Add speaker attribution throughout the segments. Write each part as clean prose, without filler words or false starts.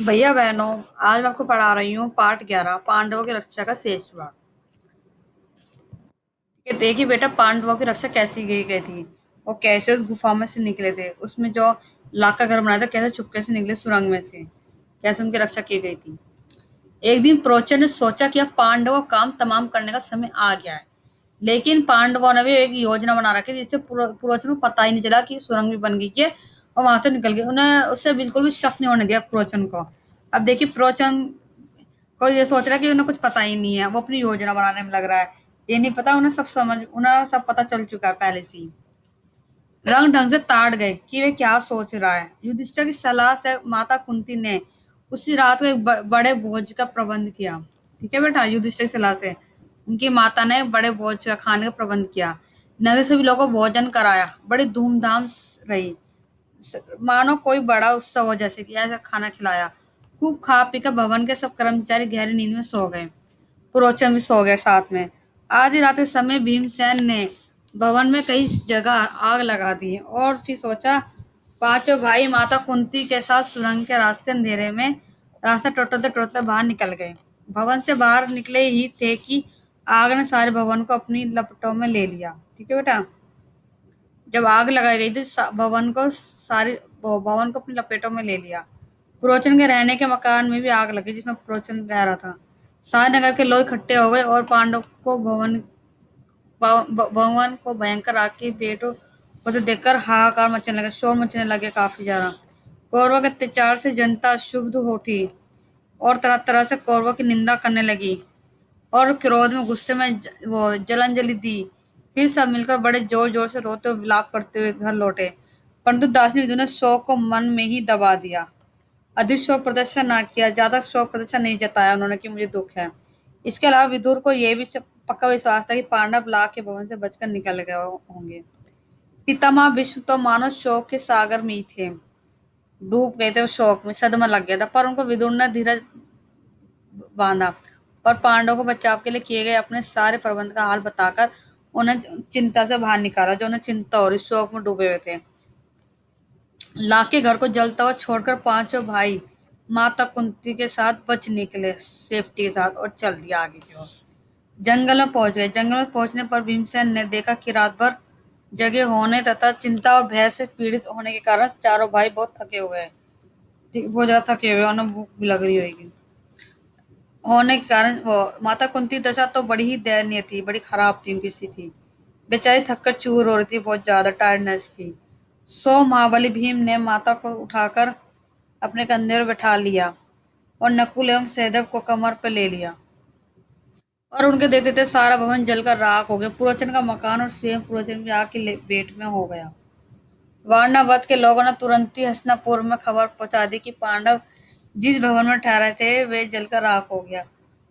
Speaker 1: भैया बहनों, आज मैं आपको पढ़ा रही हूँ पाठ 11 पांडवों की रक्षा का शेष भाग। ये देखिए बेटा, पांडवों की रक्षा कैसी की गई थी। वो कैसे उस गुफा में से निकले थे, उसमें जो लाख का घर बनाया था, कैसे चुपके से निकले सुरंग में से, कैसे उनकी रक्षा की गई थी। एक दिन प्रोचन ने सोचा कि अब पांडवों का काम तमाम करने का समय आ गया है। लेकिन पांडवों ने भी एक योजना बना रखी थी, जिससे प्रोचन को पता ही नहीं चला कि सुरंग भी बन गई है और वहां से निकल गए। उन्हें उससे बिल्कुल भी शक नहीं होने दिया प्रोचन को। अब देखिए, प्रोचन कोई ये सोच रहा है कि उन्हें कुछ पता ही नहीं है, वो अपनी योजना बनाने में लग रहा है। ये नहीं पता उन्हें सब पता चल चुका है पहले से ही। रंग ढंग से ताड़ गए कि वे क्या सोच रहा है। युधिष्ठिर की सलाह से माता कुंती ने उसी रात को एक बड़े भोज का प्रबंध किया। ठीक है बेटा, युधिष्ठिर की सलाह से उनकी माता ने बड़े भोज का खाने का प्रबंध किया। नगर सभी लोगों को भोजन कराया, बड़ी धूमधाम रही। मानो कोई बड़ा उत्सव हो, जैसे कि ऐसा खाना खिलाया। खूब खा पी कर भवन के सब कर्मचारी गहरी नींद में सो गए। पुरोचन भी सो गए साथ में। आधी रात के समय भीमसेन ने भवन में कई जगह आग लगा दी और फिर सोचा, पांचों भाई माता कुंती के साथ सुरंग के रास्ते अंधेरे में रास्ता टोटलते टोटलते बाहर निकल गए। भवन से बाहर निकले ही थे कि आग ने सारे भवन को अपनी लपटों में ले लिया। ठीक है बेटा, जब आग लगाई गई थी भवन को अपनी लपेटों में ले लिया। पुरोचन के रहने के मकान में भी आग लगी, जिसमें पुरोचन रह रहा था। सारे नगर के लोग इकट्ठे हो गए और पांडव को भवन को भयंकर आग की पेट को तो देखकर हाहाकार मचने लगे, शोर मचने लगे काफी ज्यादा। कौरवों के अत्याचार से जनता क्षुब्ध हो उठी और तरह तरह से कौरवों की निंदा करने लगी और क्रोध में गुस्से में वो जलांजलि दी। फिर सब मिलकर बड़े जोर जोर से रोते हुए विलाप करते हुए घर लौटे। परंतु दासनी विदुर ने शोक को मन में ही दबा दिया। अधिक शोक प्रदर्शन ना किया, ज्यादा शोक प्रदर्शन नहीं जताया उन्होंने कि मुझे दुख है। इसके अलावा विदुर को यह भी पक्का विश्वास था कि पांडव लाख के भवन से बचकर निकल गए होंगे। पितामह भीष्म तो मानो शोक के सागर में ही थे, डूब गए थे उस शोक में, सदमा लग गया था। पर उनको विदुर ने धीरज बांधा और पांडवों को बचाव के लिए किए गए अपने सारे प्रबंध का हाल बताकर उन्हें चिंता से बाहर निकाला, जो उन्हें चिंता और इस शोक में डूबे हुए थे। लाके घर को जलता हुआ छोड़कर पांचों भाई माता कुंती के साथ बच निकले सेफ्टी के साथ और चल दिया आगे की ओर। जंगल में पहुंच गए। जंगल में पहुंचने पर भीमसेन ने देखा कि रात भर जगे होने तथा चिंता और भय से पीड़ित होने के कारण चारों भाई बहुत थके हुए हैं। बहुत ज्यादा थके हुए हैं, उन्हें भूख भी लग रही होगी। होने के कारण वो माता कुंती दशा तो बड़ी ही दयनीय थी, बड़ी खराब थी उनकी स्थिति। बेचारी थककर चूर हो रही थी, बहुत ज्यादा टायर्डनेस थी। सो महाबली भीम ने माता को उठाकर अपने कंधे पर बैठा लिया और नकुल एवं सहदेव को कमर पर ले लिया और उनके देखते देखते सारा भवन जलकर राख हो गया। पुरोचन का मकान और स्वयं पुरोचन भी आग की भेंट में हो गया। वारणावत के लोगों ने तुरंत ही हस्तिनापुर में खबर पहुंचा दी कि पांडव जिस भवन में ठहरे थे वे जलकर राख हो गया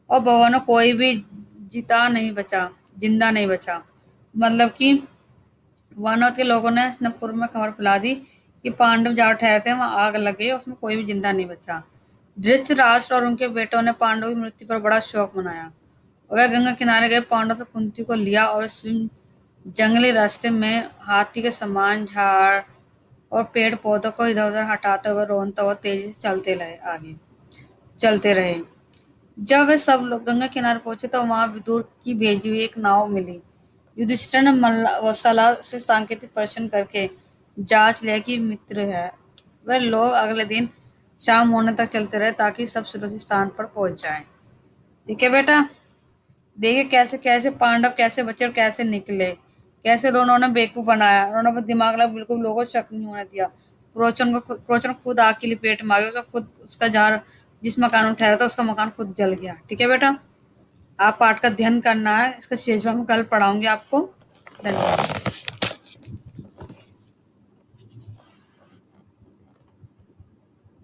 Speaker 1: और भवन में कोई भी जिंदा नहीं बचा। मतलब कि वारणावत के लोगों ने हस्तिनापुर में खबर फैला दी कि पांडव जहाँ ठहरे थे वहां आग लग गई, उसमें कोई भी जिंदा नहीं बचा। धृतराष्ट्र और उनके बेटों ने पांडवों की मृत्यु पर बड़ा शोक मनाया। वह गंगा किनारे गए, पांडव से कुंती को लिया और स्वयं जंगली रास्ते में हाथी के समान झाड़ और पेड़ पौधों को इधर उधर हटाते हुए रोनते हुए तेजी से चलते रहे। जब वे सब लोग गंगा किनारे पहुंचे तो वहां विदुर की भेजी हुई एक नाव मिली। युधिष्ठिर ने सलाह से सांकेतिक प्रश्न करके जांच लिया कि मित्र है। वे लोग अगले दिन शाम होने तक चलते रहे ताकि सब सुरक्षित स्थान पर पहुंच जाएं। ठीक है बेटा, देखिए कैसे कैसे पांडव कैसे बचे और कैसे निकले, कैसे उन्होंने बेवकूफ बनाया, उन्होंने अपना दिमाग लगा, बिल्कुल लोगों को शक नहीं होने दिया। प्रोचन खुद आग की लपेट में आ गया, उसका खुद उसका जार जिस मकान में ठहरा था उसका मकान खुद जल गया। ठीक है बेटा, आप पाठ का ध्यान करना है, इसका शेष भाग मैं कल पढ़ाऊंगी आपको। धन्यवाद।